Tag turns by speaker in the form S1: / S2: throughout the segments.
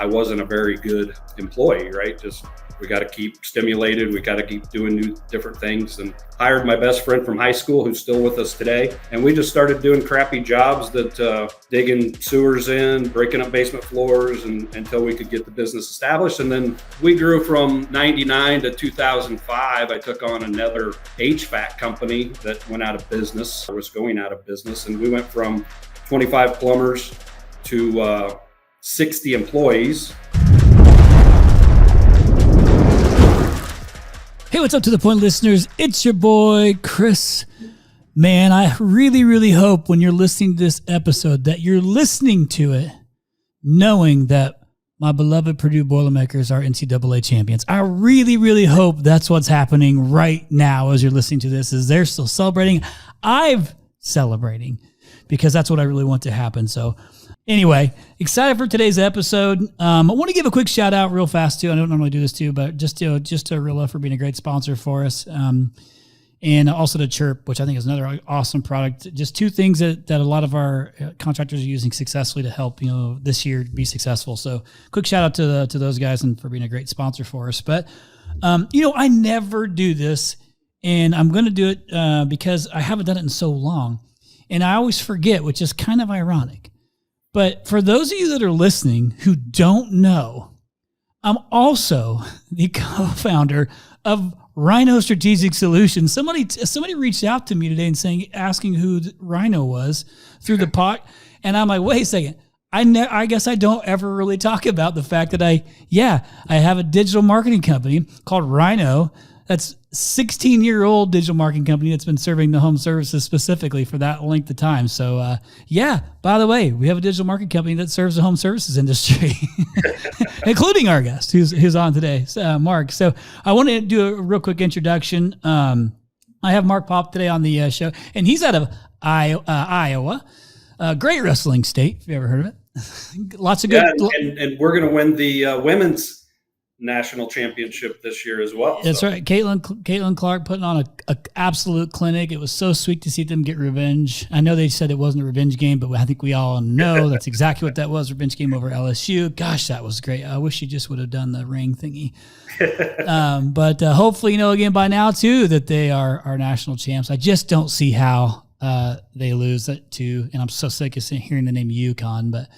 S1: I wasn't a very good employee, right? Just, we got to keep stimulated. We got to keep doing new different things, and hired my best friend from high school who's still with us today. And we just started doing crappy jobs that digging sewers in, breaking up basement floors, and until we could get the business established. And then we grew from 99 to 2005. I took on another HVAC company that went out of business, or was going out of business. And we went from 25 plumbers to 60 employees.
S2: Hey, what's up to the point, listeners? It's your boy, Chris. Man, I really, really hope when you're listening to this episode that you're listening to it knowing that my beloved Purdue Boilermakers are NCAA champions. I really, really hope that's what's happening right now as you're listening to this, is they're still celebrating. I'm celebrating because that's what I really want to happen. So anyway, excited for today's episode. I want to give a quick shout out real fast too. I don't normally do this too, but just to Real Love for being a great sponsor for us. And also to Chirp, which I think is another awesome product. Just two things that a lot of our contractors are using successfully to help, this year be successful. So quick shout out to those guys and for being a great sponsor for us. But, I never do this, and I'm going to do it because I haven't done it in so long. And I always forget, which is kind of ironic. But for those of you that are listening who don't know, I'm also the co-founder of Rhino Strategic Solutions. Somebody reached out to me today asking who Rhino was through the pot, and I'm like, wait a second. I guess I don't ever really talk about the fact that I have a digital marketing company called Rhino. That's 16-year-old digital marketing company that's been serving the home services specifically for that length of time. So, by the way, we have a digital marketing company that serves the home services industry, including our guest who's on today, Mark. So I want to do a real quick introduction. I have Mark Paup today on the show, and he's out of Iowa, a great wrestling state, if you ever heard of it. Lots of good.
S1: And we're going to win the women's national championship this year as well.
S2: That's right. Caitlin Clark putting on a absolute clinic. It was so sweet to see them get revenge. I know they said it wasn't a revenge game, but I think we all know that's exactly what that was. Revenge game over LSU. Gosh, that was great. I wish you just would have done the ring thingy. But hopefully, again by now too, that they are our national champs. I just don't see how they lose it to, and I'm so sick of hearing the name UConn, but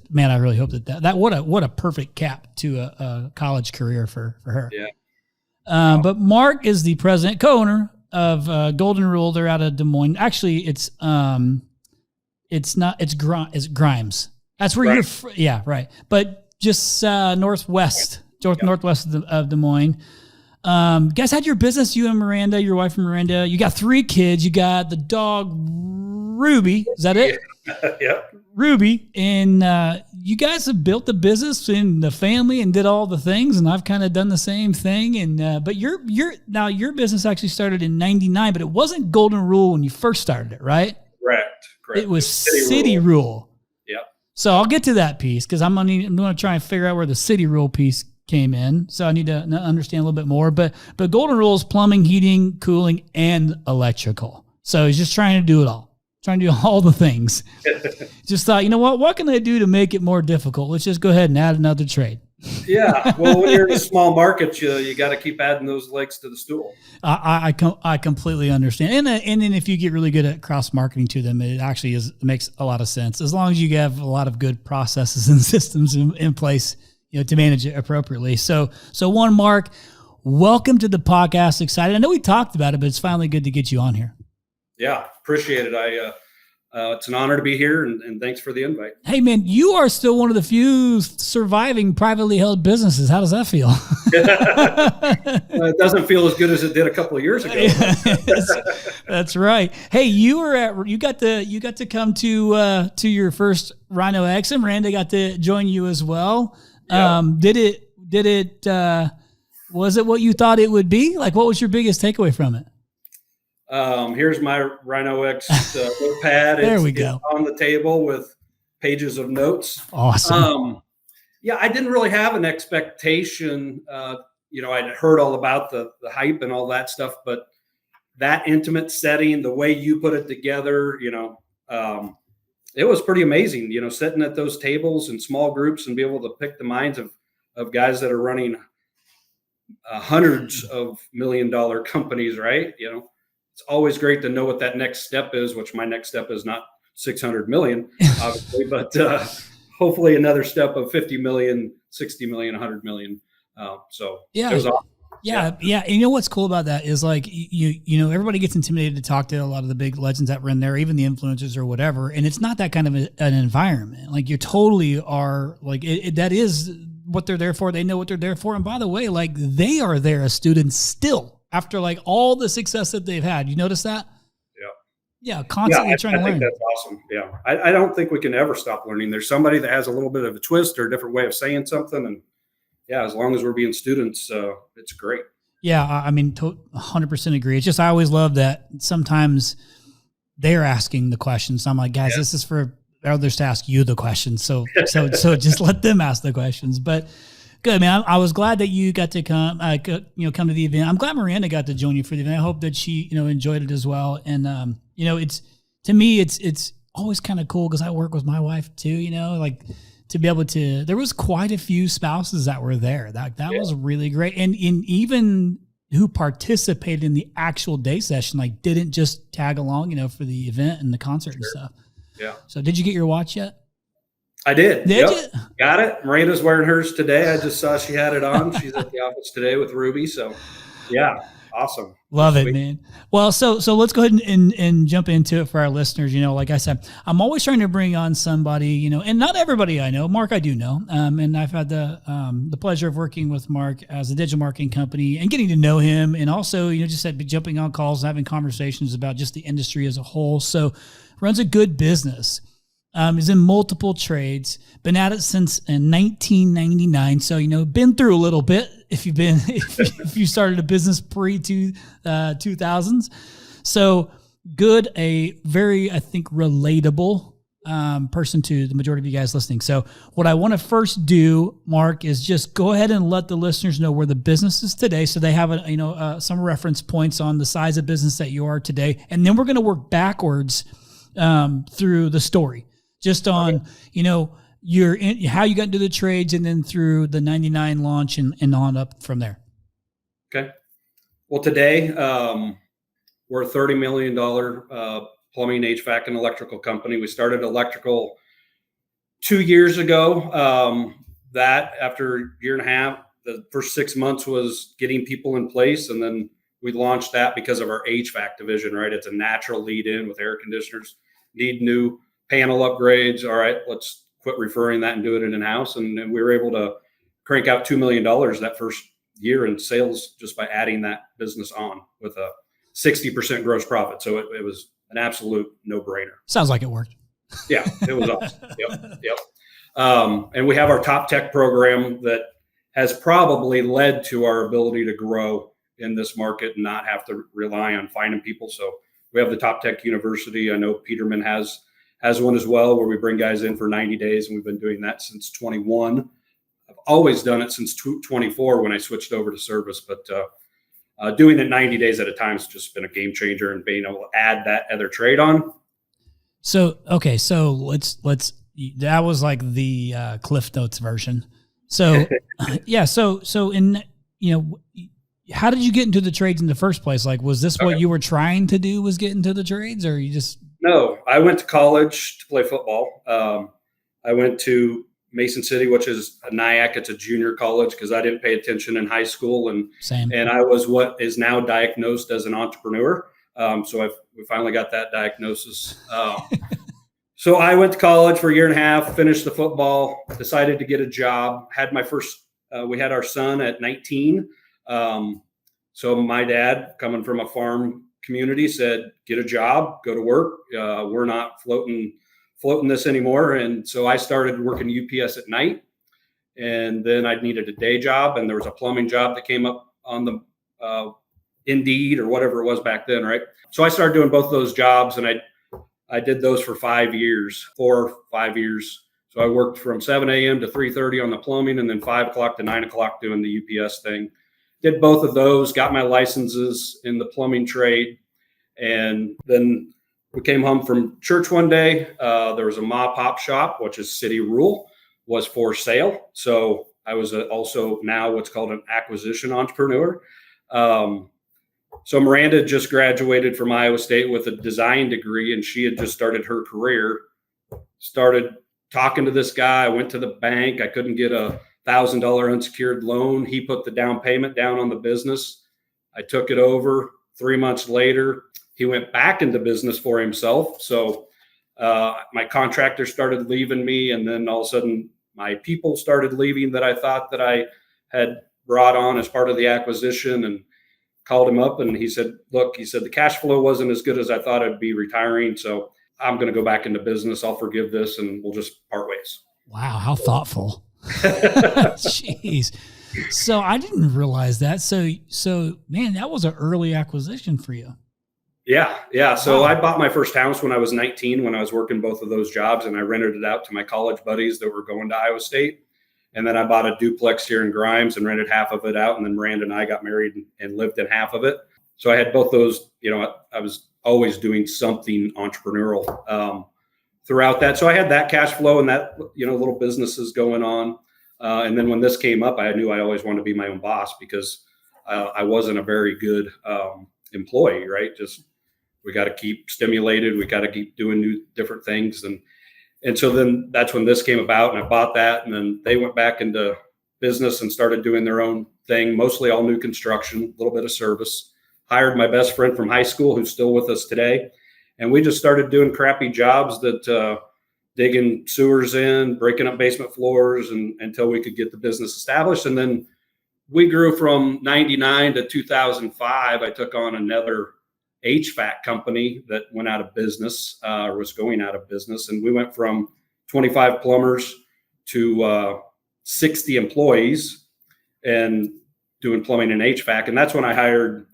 S2: man, I really hope that what a perfect cap to a college career for her.
S1: Yeah.
S2: But Mark is the president, co-owner of Golden Rule. They're out of Des Moines. Actually, it's Grimes. That's where you're. Yeah, right. But just northwest of Des Moines. You guys had your business, you and Miranda, your wife Miranda. You got 3 kids. You got the dog Ruby. Is that it?
S1: Yep.
S2: Ruby, and you guys have built the business in the family and did all the things, and I've kind of done the same thing. And but your business actually started in '99, but it wasn't Golden Rule when you first started it, right?
S1: Correct.
S2: It was City Rule.
S1: Yep.
S2: So I'll get to that piece because I'm going to try and figure out where the City Rule piece came in. So I need to understand a little bit more. But Golden Rule is plumbing, heating, cooling, and electrical. So he's just trying to do it all. Trying to do all the things. Just thought, what can I do to make it more difficult? Let's just go ahead and add another trade.
S1: Yeah. Well, when you're in a small market, you got to keep adding those legs to the stool.
S2: I completely understand. And then if you get really good at cross marketing to them, it actually makes a lot of sense as long as you have a lot of good processes and systems in place, to manage it appropriately. So one, Mark, welcome to the podcast. Excited. I know we talked about it, but it's finally good to get you on here.
S1: Yeah, appreciate it. It's an honor to be here, and thanks for the invite.
S2: Hey, man, you are still one of the few surviving privately held busises. How does that feel?
S1: It doesn't feel as good as it did a couple of years ago.
S2: That's right. Hey, you got to come to your first Rhino X, and Miranda got to join you as well. Yep. Was it what you thought it would be? Like, what was your biggest takeaway from it?
S1: Here's my Rhino X notepad.
S2: There we go.
S1: It's on the table with pages of notes.
S2: Awesome.
S1: I didn't really have an expectation. I'd heard all about the hype and all that stuff, but that intimate setting, the way you put it together, it was pretty amazing, sitting at those tables in small groups and be able to pick the minds of guys that are running hundreds of $1 million companies, right? It's always great to know what that next step is, which my next step is not 600 million, obviously, but hopefully another step of 50 million, 60 million, 100 million. So
S2: yeah,
S1: it was awesome.
S2: Yeah. And you know what's cool about that is like everybody gets intimidated to talk to a lot of the big legends that run there, even the influencers or whatever. And it's not that kind of an environment. Like you totally are like that is what they're there for. They know what they're there for. And by the way, like they are there as students still after like all the success that they've had. You notice that? Yeah, constantly trying to learn.
S1: I think that's awesome. Yeah, I don't think we can ever stop learning. There's somebody that has a little bit of a twist or a different way of saying something, and yeah, as long as we're being students, it's great.
S2: Yeah, I mean, 100% agree. It's just I always love that sometimes they're asking the questions. So I'm like, guys, this is for others to ask you the questions. So just let them ask the questions. But good, man. I was glad that you got to come, come to the event. I'm glad Miranda got to join you for the event. I hope that she, enjoyed it as well. And it's to me, it's always kind of cool because I work with my wife too. Like to be able to. There was quite a few spouses that were there. That was really great, and even who participated in the actual day session, like didn't just tag along, for the event and the concert and stuff.
S1: Yeah.
S2: So did you get your watch yet?
S1: I did.
S2: Did you?
S1: Got it. Miranda's wearing hers today. I just saw she had it on. She's at the office today with Ruby. So, yeah, awesome.
S2: Love it, man. Well, so let's go ahead and jump into it for our listeners. Like I said, I'm always trying to bring on somebody, and not everybody I know. Mark, I do know, and I've had the pleasure of working with Mark as a digital marketing company and getting to know him, and also just jumping on calls and having conversations about just the industry as a whole. So, runs a good business. Is in multiple trades, been at it since 1999. So, been through a little bit if you started a business pre-2000s. So good, a very, I think, relatable person to the majority of you guys listening. So what I want to first do, Mark, is just go ahead and let the listeners know where the business is today. So they have some reference points on the size of business that you are today. And then we're going to work backwards through the story. Just on, how you got into the trades and then through the 99 launch and on up from there.
S1: Okay. Well, today we're a $30 million plumbing, HVAC, and electrical company. We started electrical 2 years ago. That after a year and a half, the first 6 months was getting people in place. And then we launched that because of our HVAC division, right? It's a natural lead in with air conditioners, need new panel upgrades. All right, let's quit referring that and do it in-house. And we were able to crank out $2 million that first year in sales just by adding that business on with a 60% gross profit. So it was an absolute no-brainer.
S2: Sounds like it worked.
S1: Yeah, it was awesome. Yep. And we have our top tech program that has probably led to our ability to grow in this market and not have to rely on finding people. So we have the Top Tech University. I know Peterman has one as well, where we bring guys in for 90 days, and we've been doing that since 21. I've always done it since 24 when I switched over to service, but doing it 90 days at a time has just been a game changer, and being able to add that other trade on.
S2: So, okay. So let's, that was like the Cliff Notes version. So yeah. So in, how did you get into the trades in the first place? Like, was this what you were trying to do, was get into the trades, or you just...
S1: No, I went to college to play football. I went to Mason City, which is a NIAC. It's a junior college because I didn't pay attention in high school. And I was what is now diagnosed as an entrepreneur. So we finally got that diagnosis. So I went to college for a year and a half, finished the football, decided to get a job, had my first, we had our son at 19. So my dad, coming from a farm community, said, get a job, go to work. We're not floating this anymore. And so I started working UPS at night, and then I needed a day job, and there was a plumbing job that came up on the Indeed or whatever it was back then. Right. So I started doing both of those jobs, and I did those for 4 or 5 years. So I worked from 7 a.m. to 3:30 on the plumbing, and then 5 o'clock to 9 o'clock doing the UPS thing. Did both of those, got my licenses in the plumbing trade. And then we came home from church one day. There was a Paup shop, which is city rule, was for sale. So I was also now what's called an acquisition entrepreneur. So Miranda just graduated from Iowa State with a design degree, and she had just started her career. Started talking to this guy. I went to the bank. I couldn't get a $1,000 unsecured loan. He put the down payment down on the business. I took it over. 3 months later, he went back into business for himself. So my contractor started leaving me, and then all of a sudden my people started leaving that I thought that I had brought on as part of the acquisition, and called him up, and he said, look, he said, the cash flow wasn't as good as I thought I'd be retiring. So I'm going to go back into business. I'll forgive this and we'll just part ways.
S2: Wow. How thoughtful. Jeez. So I didn't realize that. So man, that was an early acquisition for you.
S1: Yeah. Yeah. So I bought my first house when I was 19, when I was working both of those jobs, and I rented it out to my college buddies that were going to Iowa State. And then I bought a duplex here in Grimes and rented half of it out. And then Miranda and I got married and lived in half of it. So I had both those, I was always doing something entrepreneurial throughout that. So I had that cash flow and that, little businesses going on. And then when this came up, I knew I always wanted to be my own boss, because I wasn't a very good employee, right? Just, we got to keep stimulated. We got to keep doing new different things. And so then that's when this came about, and I bought that, and then they went back into business and started doing their own thing, mostly all new construction, a little bit of service. Hired my best friend from high school, who's still with us today. And we just started doing crappy jobs that digging sewers in, breaking up basement floors, and until we could get the business established. And then we grew from 99 to 2005. I took on another HVAC company that went out of business, or was going out of business. And we went from 25 plumbers to 60 employees and doing plumbing and HVAC. And that's when I hired,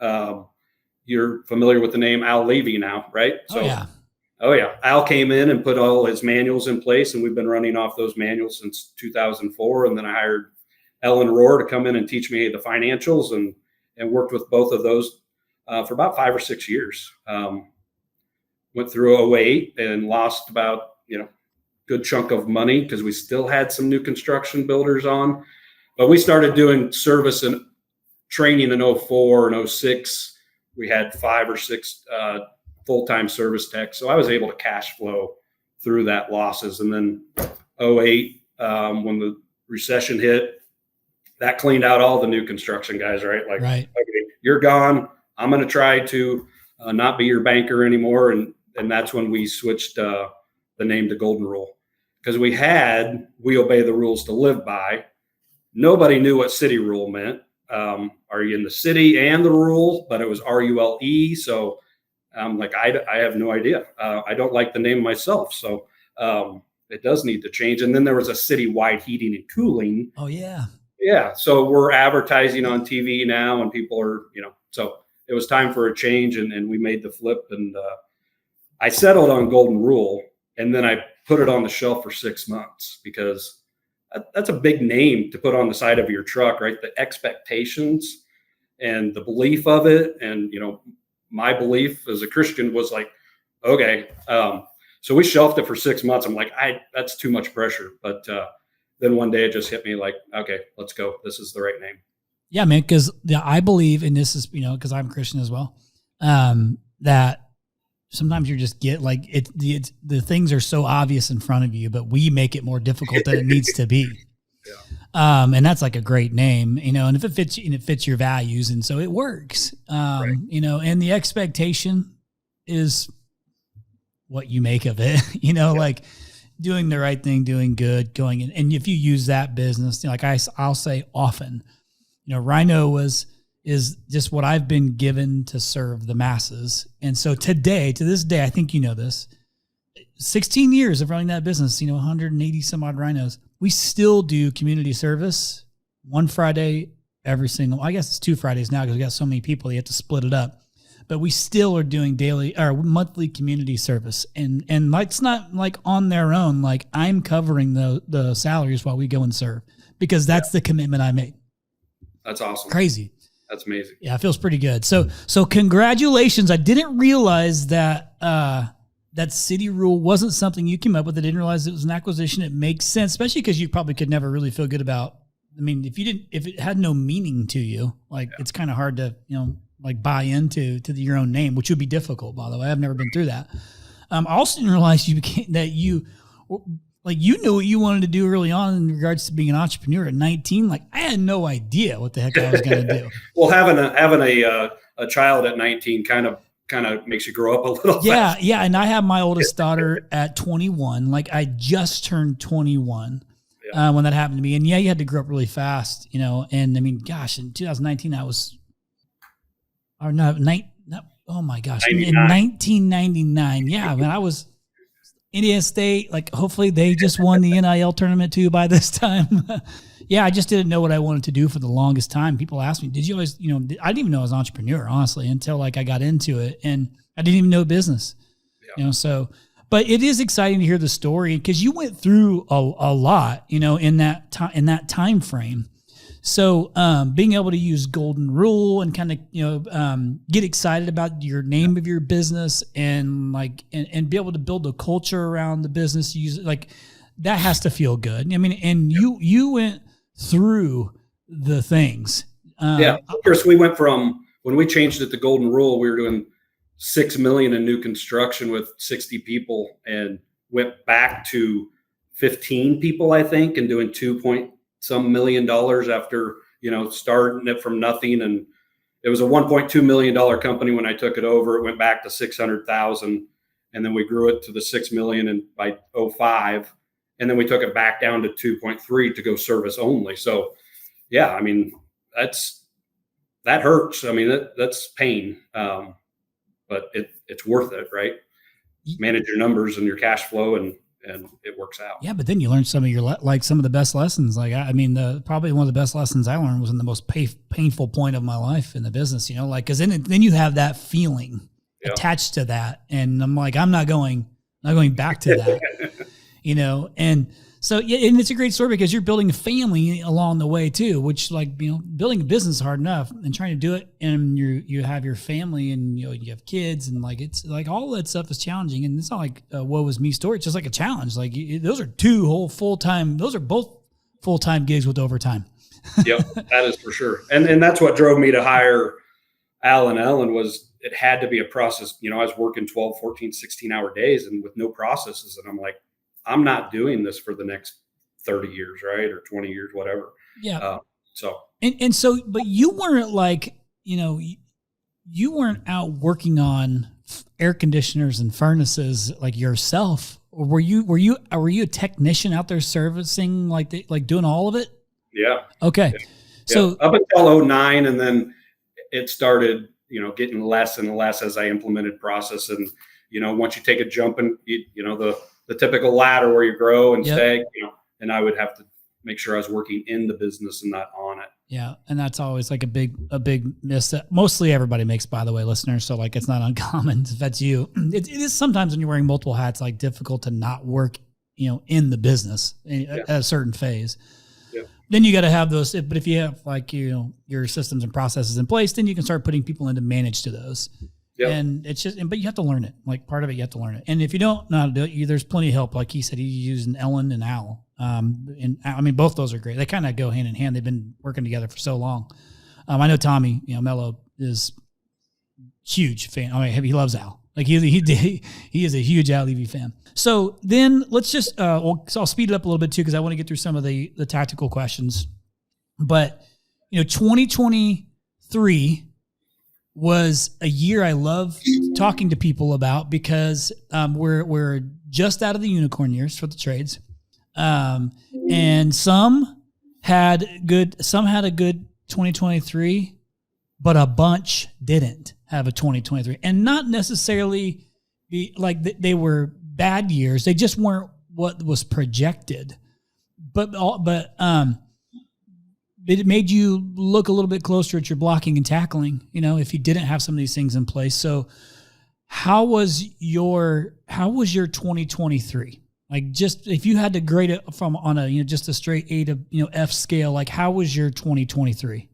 S1: you're familiar with the name Al Levy now, right? Oh yeah. Al came in and put all his manuals in place, and we've been running off those manuals since 2004. And then I hired Ellen Rohr to come in and teach me the financials, and worked with both of those for about 5 or 6 years. Went through 2008 and lost about, good chunk of money, because we still had some new construction builders on. But we started doing service and training in 2004 and 2006. We had 5 or 6 full-time service techs. So I was able to cash flow through that losses. And then 2008, when the recession hit, that cleaned out all the new construction guys, right? Like, right. Okay, you're gone. I'm going to try to not be your banker anymore. And that's when we switched the name to Golden Rule, because we obey the rules to live by. Nobody knew what city rule meant. Are you in the city and the rule? But it was RULE. So I'm like, I have no idea. I don't like the name myself. So it does need to change. And then there was a citywide heating and cooling.
S2: Oh, yeah.
S1: Yeah. So we're advertising on TV now, and people are, so it was time for a change, and we made the flip. And I settled on Golden Rule, and then I put it on the shelf for 6 months, because that's a big name to put on the side of your truck, right? The expectations and the belief of it. And, my belief as a Christian was like, okay. So we shelved it for 6 months. I'm like, that's too much pressure. But then one day it just hit me like, okay, let's go. This is the right name.
S2: Yeah, man. Cause I believe, and this is, cause I'm Christian as well, that sometimes you just get like the things are so obvious in front of you, but we make it more difficult than it needs to be. Yeah. And that's like a great name, and if it fits, and it fits your values, and so it works. Right. And the expectation is what you make of it, yeah. Like doing the right thing, doing good, going in. And if you use that business, like I'll say often, Rhino is just what I've been given to serve the masses. And so to this day, I think this, 16 years of running that business, 180 some odd rhinos, we still do community service one Friday I guess it's 2 Fridays now, because we got so many people, you have to split it up. But we still are doing daily or monthly community service. And it's not like on their own, like I'm covering the salaries while we go and serve, because that's the commitment I made.
S1: That's awesome.
S2: Crazy.
S1: That's amazing.
S2: Yeah, it feels pretty good. So congratulations. I didn't realize that that city rule wasn't something you came up with. I didn't realize it was an acquisition. It makes sense, especially because you probably could never really feel good about. I mean, if it had no meaning to you, like it's kind of hard to, like buy into your own name, which would be difficult, by the way. I've never been through that. I also didn't realize you knew what you wanted to do early on in regards to being an entrepreneur at 19. Like I had no idea what the heck I was going to do.
S1: Well, having a child at 19 kind of makes you grow up a little.
S2: Yeah. Yeah. And I have my oldest daughter at 21. Like I just turned 21 when that happened to me. And you had to grow up really fast, and I mean, gosh, in 2019, oh my gosh, 99. In 1999. Yeah. When I was Indiana State, like hopefully they just won the NIL tournament too by this time. Yeah, I just didn't know what I wanted to do for the longest time. People asked me, did you always, I didn't even know I was an entrepreneur, honestly, until like I got into it, and I didn't even know business, so, but it is exciting to hear the story because you went through a lot, in that time frame. So, being able to use golden rule and kind of, get excited about your name of your business and and be able to build a culture around the business, that has to feel good. I mean, and you went through the things.
S1: Chris, we went from when we changed it to golden rule, we were doing $6 million in new construction with 60 people, and went back to 15 people, I think, and doing $2 million after, starting it from nothing. And it was a $1.2 million company when I took it over. It went back to 600,000, and then we grew it to the 6 million and by 2005. And then we took it back down to 2.3 to go service only. So, yeah, I mean, that hurts. I mean, that's pain, but it's worth it, right? Manage your numbers and your cash flow, and it works out.
S2: Yeah, but then you learn some of some of the best lessons. Like, I mean, probably one of the best lessons I learned was in the most painful point of my life in the business. Because then you have that feeling attached to that, and I'm like, I'm not going back to that. And so, and it's a great story because you're building a family along the way too, which building a business is hard enough, and trying to do it, and you have your family, and you have kids, and it's like all that stuff is challenging. And it's not like a woe is me story. It's just like a challenge. Like those are those are both full-time gigs with overtime.
S1: Yep, that is for sure. And that's what drove me to hire Al and Ellen. Was it had to be a process. I was working 12, 14, 16-hour days, and with no processes. And I'm like, I'm not doing this for the next 30 years, right? Or 20 years, whatever. Yeah. And so, but you weren't you weren't out working on air conditioners and furnaces like yourself. Or were you a technician out there servicing, doing all of it? Yeah. Okay. Yeah. So up until 2009, and then it started, getting less and less as I implemented process. And, once you take a jump and the typical ladder where you grow and stay, and I would have to make sure I was working in the business and not on it.
S2: Yeah. And that's always like a big miss that mostly everybody makes, by the way, listeners. So it's not uncommon if that's you. It is sometimes when you're wearing multiple hats, difficult to not work, in the business at a certain phase. Yeah. Then you got to have those, but if you have your systems and processes in place, then you can start putting people in to manage to those. Yep. And it's just, but you have to learn it. Part of it, you have to learn it. And if you don't know how to do it, there's plenty of help. Like he said, he's using Ellen and Al. And I mean, both those are great. They kind of go hand in hand. They've been working together for so long. I know Tommy, Mello is huge fan. I mean, he loves Al. He is a huge Al Levy fan. So then let's just, so I'll speed it up a little bit too, because I want to get through some of the tactical questions. But 2023 was a year I love talking to people about because we're just out of the unicorn years for the trades, and some had a good 2023, but a bunch didn't have a 2023, and not necessarily they were bad years. They just weren't what was projected, but it made you look a little bit closer at your blocking and tackling, if you didn't have some of these things in place. So how was your 2023? Just if you had to grade it from on a, just a straight A to, F scale, how was your 2023?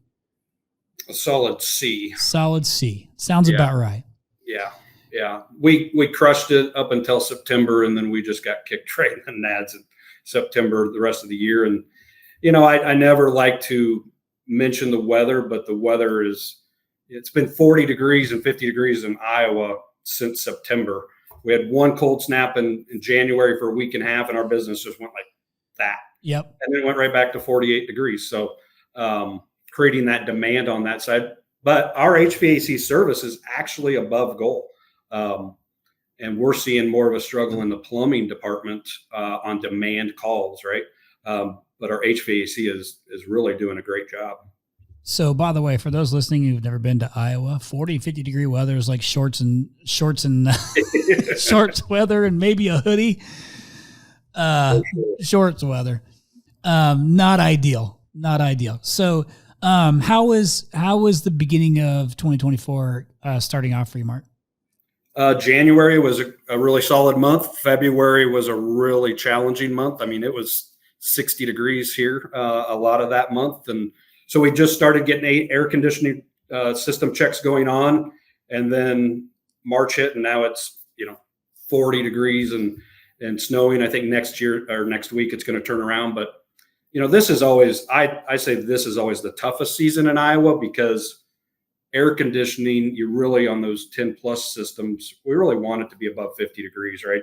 S1: A solid C.
S2: Solid C. Sounds about right.
S1: Yeah. Yeah, we crushed it up until September, and then we just got kicked right in the nads in September, the rest of the year. And I never like to mention the weather, but the weather it's been 40 degrees and 50 degrees in Iowa since September. We had one cold snap in January for a week and a half, and our business just went like that.
S2: Yep.
S1: And then it went right back to 48 degrees. So creating that demand on that side. But our HVAC service is actually above goal. And we're seeing more of a struggle in the plumbing department on demand calls, right? But our HVAC is really doing a great job.
S2: So, by the way, for those listening who've never been to Iowa, 40, 50 degree weather is like shorts and shorts weather and maybe a hoodie. Shorts weather. Not ideal. So, how was the beginning of 2024 starting off for you, Mark?
S1: January was a really solid month. February was a really challenging month. I mean, it was 60 degrees here a lot of that month. And so we just started getting air conditioning system checks going on. And then March hit, and now it's 40 degrees and snowing. I think next year or next week it's going to turn around. But this is always, I say this is always the toughest season in Iowa, because air conditioning, you really on those 10 plus systems, we really want it to be above 50 degrees, right?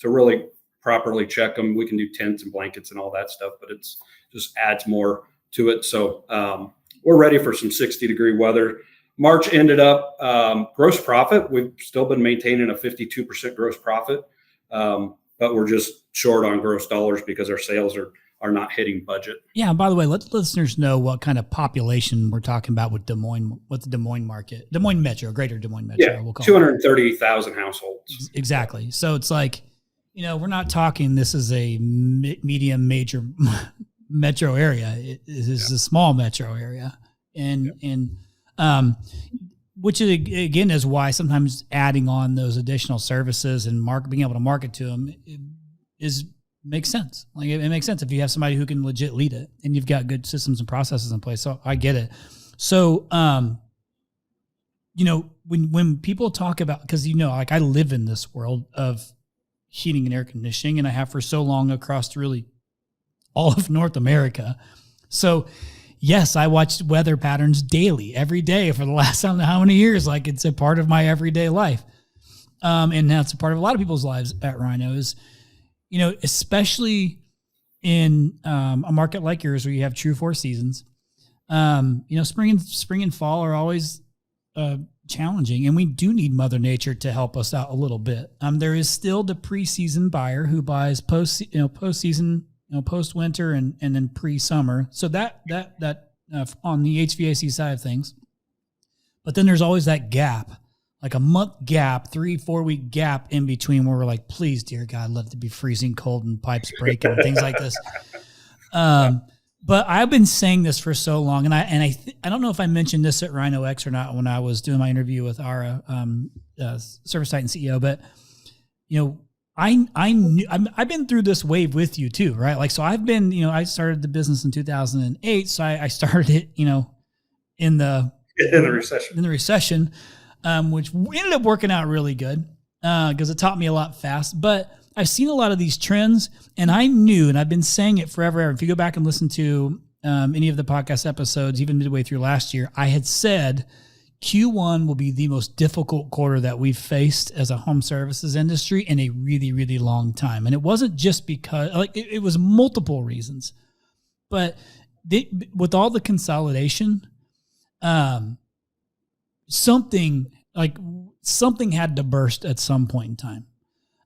S1: To really properly check them. We can do tents and blankets and all that stuff, but it's just adds more to it. So we're ready for some 60-degree weather. March ended up gross profit. We've still been maintaining a 52% gross profit, but we're just short on gross dollars because our sales are not hitting budget. Yeah.
S2: And by the way, let listeners know what kind of population we're talking about with Des Moines, with the Des Moines market, Des Moines Metro, greter Des Moines Metro.
S1: Yeah, we'll call 230,000 households.
S2: Exactly. So it's like, we're not talking, this is a medium major metro area. It is a small metro area. And which is, again, is why sometimes adding on those additional services and being able to market to them makes sense. Like it makes sense if you have somebody who can legit lead it and you've got good systems and processes in place. So I get it. So, when people talk about, because, like I live in this world of heating and air conditioning, and I have for so long across really all of North America. So yes, I watched weather patterns daily, every day for the last I don't know how many years. Like it's a part of my everyday life. And that's a part of a lot of people's lives at Rhino is, especially in a market like yours where you have true 4 seasons, spring and fall are always challenging, and we do need Mother Nature to help us out a little bit. There is still the preseason buyer who buys post-season, post-winter and then pre-summer. So that on the HVAC side of things. But then there's always that gap, like a month gap, 3-4 week gap in between where we're like, please, dear God, let it be freezing cold and pipes breaking and things like this. But I've been saying this for so long, and I don't know if I mentioned this at Rhino X or not when I was doing my interview with our Service Titan CEO, but I've been through this wave with you too, right? Like, so I've been, I started the business in 2008, so I started it, in the recession, which ended up working out really good because it taught me a lot fast. But I've seen a lot of these trends, and I knew, and I've been saying it forever. If you go back and listen to any of the podcast episodes, even midway through last year, I had said Q1 will be the most difficult quarter that we've faced as a home services industry in a really, really long time. And it wasn't just because, it was multiple reasons. But with all the consolidation, something had to burst at some point in time.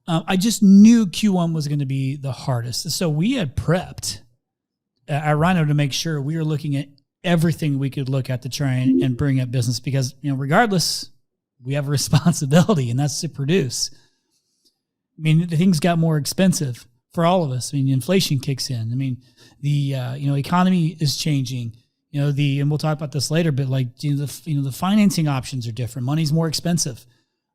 S2: I just knew Q1 was going to be the hardest. So we had prepped at Rhino to make sure we were looking at everything we could look at to try and bring up business because, regardless, we have a responsibility, and that's to produce. I mean, things got more expensive for all of us. I mean, inflation kicks in. I mean, the economy is changing. And we'll talk about this later, but the financing options are different. Money's more expensive.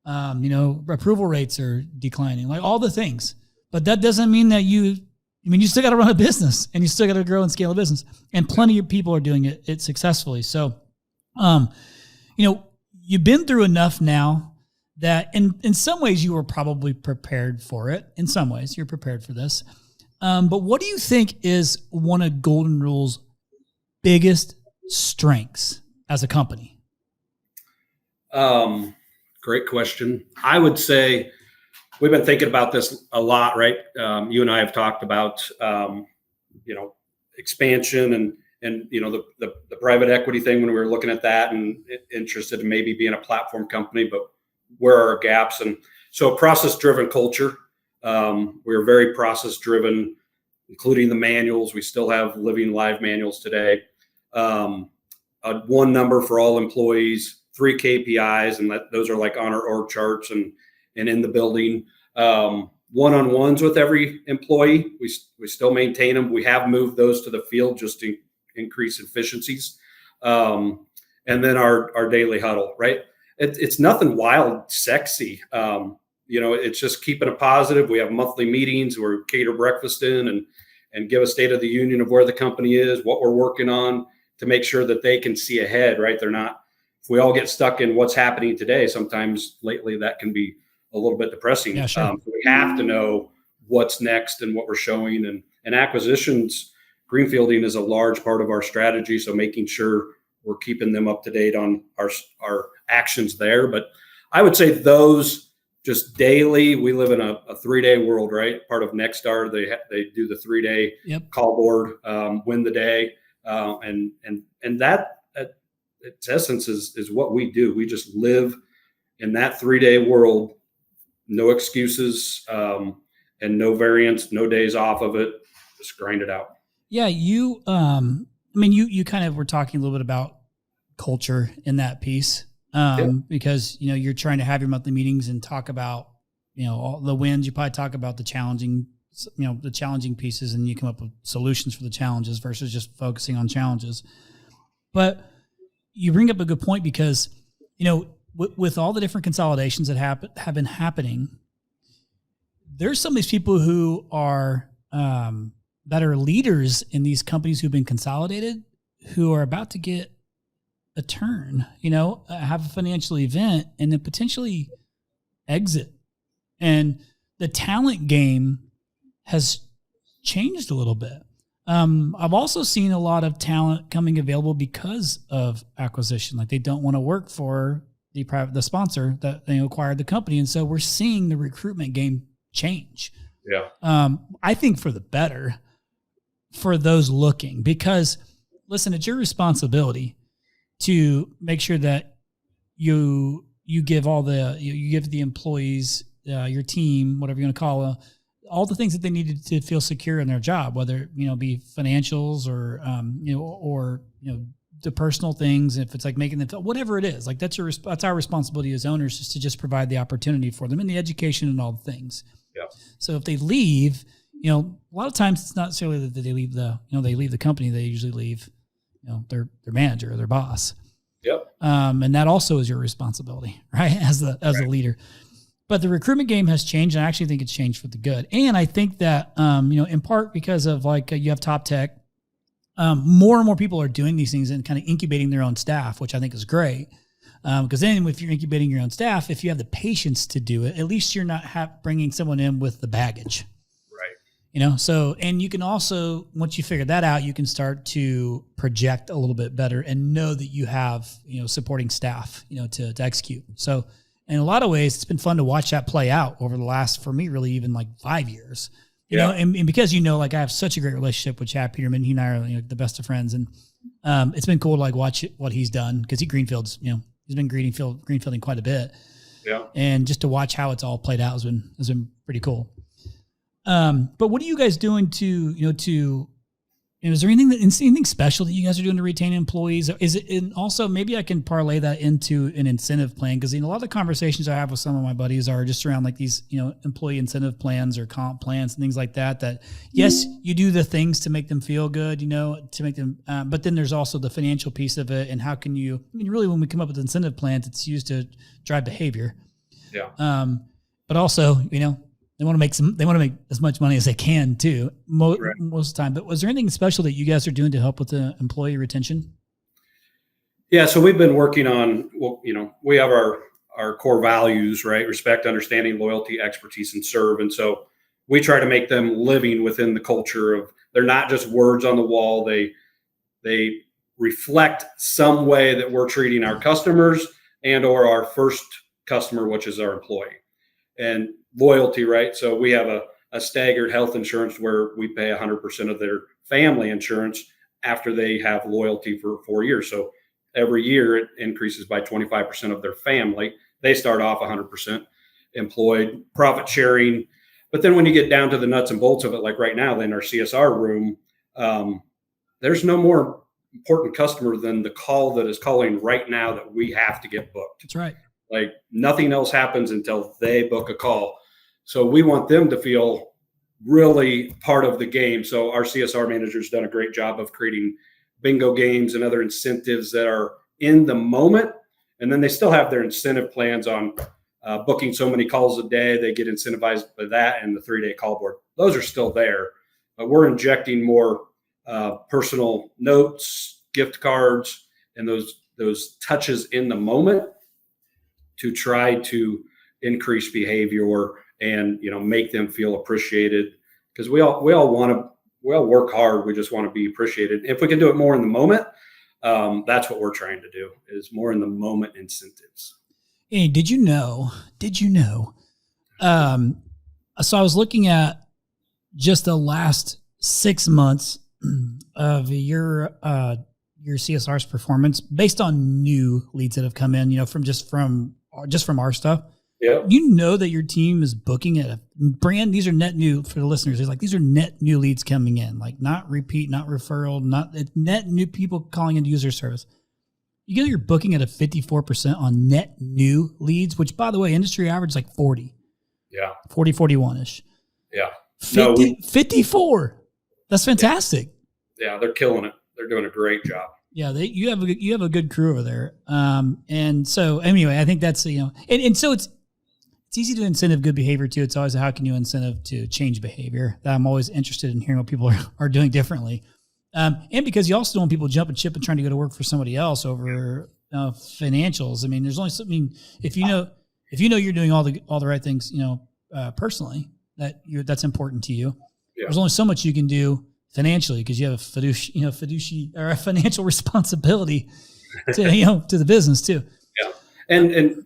S2: Approval rates are declining, like all the things. But that doesn't mean that you still got to run a business and you still got to grow and scale a business. And plenty of people are doing it successfully. So, you've been through enough now that in some ways you were probably prepared for it. In some ways you're prepared for this. But what do you think is one of Golden Rule's biggest strengths as a company?
S1: Great question. I would say we've been thinking about this a lot, right? You and I have talked about, expansion and the private equity thing when we were looking at that and interested in maybe being a platform company, but where are our gaps? And so process-driven culture. We're very process-driven, including the manuals. We still have living live manuals today. One number for all employees, 3 KPIs, and those are like on our org charts and in the building. One-on-ones with every employee. We still maintain them. We have moved those to the field just to increase efficiencies. And then our daily huddle, right? It's nothing wild, sexy. It's just keeping it positive. We have monthly meetings where we cater breakfast in and give a state of the union of where the company is, what we're working on to make sure that they can see ahead, right? They're not, if we all get stuck in what's happening today, sometimes lately that can be a little bit depressing.
S2: Yeah, sure.
S1: So we have to know what's next and what we're showing and acquisitions. Greenfielding is a large part of our strategy. So making sure we're keeping them up to date on our actions there. But I would say those just daily, we live in a 3-day world, right? Part of Nexstar, they do the 3-day call board, win the day. And that at its essence is what we do. We just live in that 3-day world, no excuses, and no variance, no days off of it, just grind it out.
S2: Yeah. You kind of were talking a little bit about culture in that piece. Because, you're trying to have your monthly meetings and talk about, all the wins. You probably talk about the challenging pieces, and you come up with solutions for the challenges versus just focusing on challenges. But you bring up a good point because, with all the different consolidations that have been happening, there's some of these people who are, that are leaders in these companies who've been consolidated, who are about to get a turn, have a financial event and then potentially exit. And the talent game has changed a little bit. I've also seen a lot of talent coming available because of acquisition. Like they don't want to work for the sponsor that they acquired the company. And so we're seeing the recruitment game change.
S1: Yeah.
S2: I think for the better for those looking, because listen, it's your responsibility to make sure that you give you give the employees, your team, whatever you're going to call it, all the things that they need to feel secure in their job, whether be financials or the personal things. If it's like making them feel whatever it is, like that's our responsibility as owners, is to just provide the opportunity for them and the education and all the things.
S1: Yeah. So
S2: if they leave, a lot of times it's not necessarily that they leave the company. They usually leave their manager or their boss.
S1: Yep.
S2: And that also is your responsibility, right? As the leader. But the recruitment game has changed. And I actually think it's changed for the good. And I think that, in part because of you have top tech, more and more people are doing these things and kind of incubating their own staff, which I think is great. Because then if you're incubating your own staff, if you have the patience to do it, at least you're not bringing someone in with the baggage. And you can also, once you figure that out, you can start to project a little bit better and know that you have, supporting staff, to execute. So in a lot of ways, it's been fun to watch that play out over the last, for me, really even 5 years, and because, I have such a great relationship with Chad Peterman. He and I are the best of friends. And it's been cool to watch what he's done because he greenfields, he's been greenfielding quite a bit.
S1: Yeah.
S2: And just to watch how it's all played out has been pretty cool. But what are you guys doing is there anything special that you guys are doing to retain employees? Is it, and also maybe I can parlay that into an incentive plan? Cause a lot of the conversations I have with some of my buddies are just around these, employee incentive plans or comp plans and things like that, yes, you do the things to make them feel good, to make them, but then there's also the financial piece of it. And how can really when we come up with incentive plans, it's used to drive behavior.
S1: Yeah.
S2: But also, they want to make as much money as they can too, most of the time. But was there anything special that you guys are doing to help with the employee retention?
S1: Yeah. So we've been working on, we have our our core values, right? Respect, understanding, loyalty, expertise, and serve. And so we try to make them living within the culture of, they're not just words on the wall. They reflect some way that we're treating our customers and or our first customer, which is our employee. And loyalty, right? So we have a staggered health insurance where we pay 100% of their family insurance after they have loyalty for 4 years. So every year it increases by 25% of their family. They start off 100% employed, profit sharing. But then when you get down to the nuts and bolts of it, like right now in our CSR room, there's no more important customer than the call that is calling right now that we have to get booked.
S2: That's right.
S1: Like nothing else happens until they book a call. So we want them to feel really part of the game. So our CSR manager's done a great job of creating bingo games and other incentives that are in the moment. And then they still have their incentive plans on booking so many calls a day. They get incentivized by that and the 3-day call board. Those are still there, but we're injecting more personal notes, gift cards, and those touches in the moment to try to increase behavior and, make them feel appreciated, because we all work hard. We just want to be appreciated. If we can do it more in the moment, that's what we're trying to do, is more in the moment incentives.
S2: Hey, did you know? So I was looking at just the last 6 months of your CSR's performance based on new leads that have come in, from our stuff.
S1: Yeah.
S2: You know that your team is booking at a brand. These are net new for the listeners. It's like, these are net new leads coming in, like not repeat, not referral, not net new people calling into user service. You're booking at a 54% on net new leads, which, by the way, industry average is like 40.
S1: Yeah.
S2: 40, 41-ish.
S1: Yeah.
S2: 54. That's fantastic.
S1: Yeah, they're killing it. They're doing a great job.
S2: Yeah, you have a good crew over there. And so anyway, I think that's, and so it's easy to incentive good behavior too. It's always how can you incentive to change behavior. That I'm always interested in hearing what people are doing differently. And because you also don't want people jumping ship and trying to go to work for somebody else over financials. I mean, there's only something, if you know you're doing all the right things, personally, that's important to you. Yeah. There's only so much you can do financially because you have a fiduciary or a financial responsibility to the business too.
S1: Yeah. And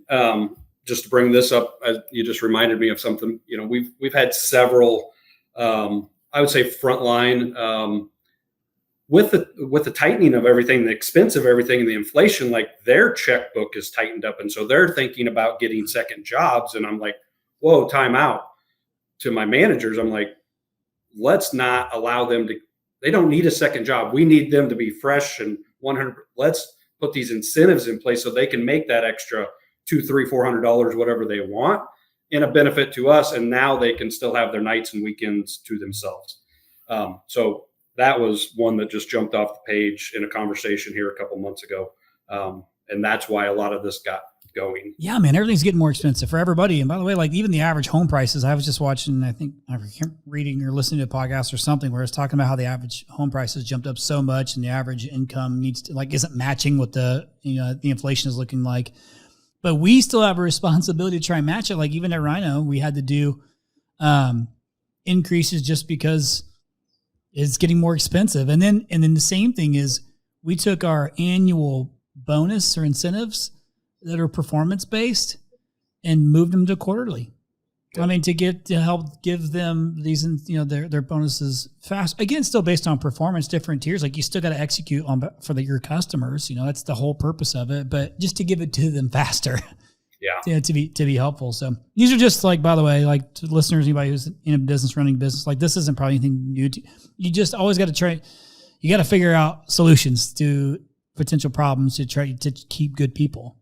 S1: just to bring this up, you just reminded me of something. We've had several, I would say frontline, with the tightening of everything, the expense of everything, and the inflation, like their checkbook is tightened up. And so they're thinking about getting second jobs. And I'm like, whoa, time out. To my managers, I'm like, let's not allow them they don't need a second job. We need them to be fresh and 100. Let's put these incentives in place so they can make that extra $200, $300, $400, whatever they want, in a benefit to us. And now they can still have their nights and weekends to themselves. So that was one that just jumped off the page in a conversation here a couple months ago. And that's why a lot of this got going.
S2: Yeah, man, everything's getting more expensive for everybody. And by the way, like even the average home prices, I was just watching, I think I was reading or listening to a podcast or something where it's talking about how the average home prices jumped up so much and the average income isn't matching what the inflation is looking like. But we still have a responsibility to try and match it. Like even at Rhino, we had to do increases just because it's getting more expensive. And then the same thing is we took our annual bonus or incentives that are performance based and moved them to quarterly. Yeah. I mean, to help give them these, their bonuses fast. Again, still based on performance, different tiers. Like you still got to execute for your customers. That's the whole purpose of it. But just to give it to them faster. Yeah. To be helpful. So these are just like, by the way, like to listeners, anybody who's in a business, running business, like this isn't probably anything new to you. Just always got to try. You got to figure out solutions to potential problems to try to keep good people.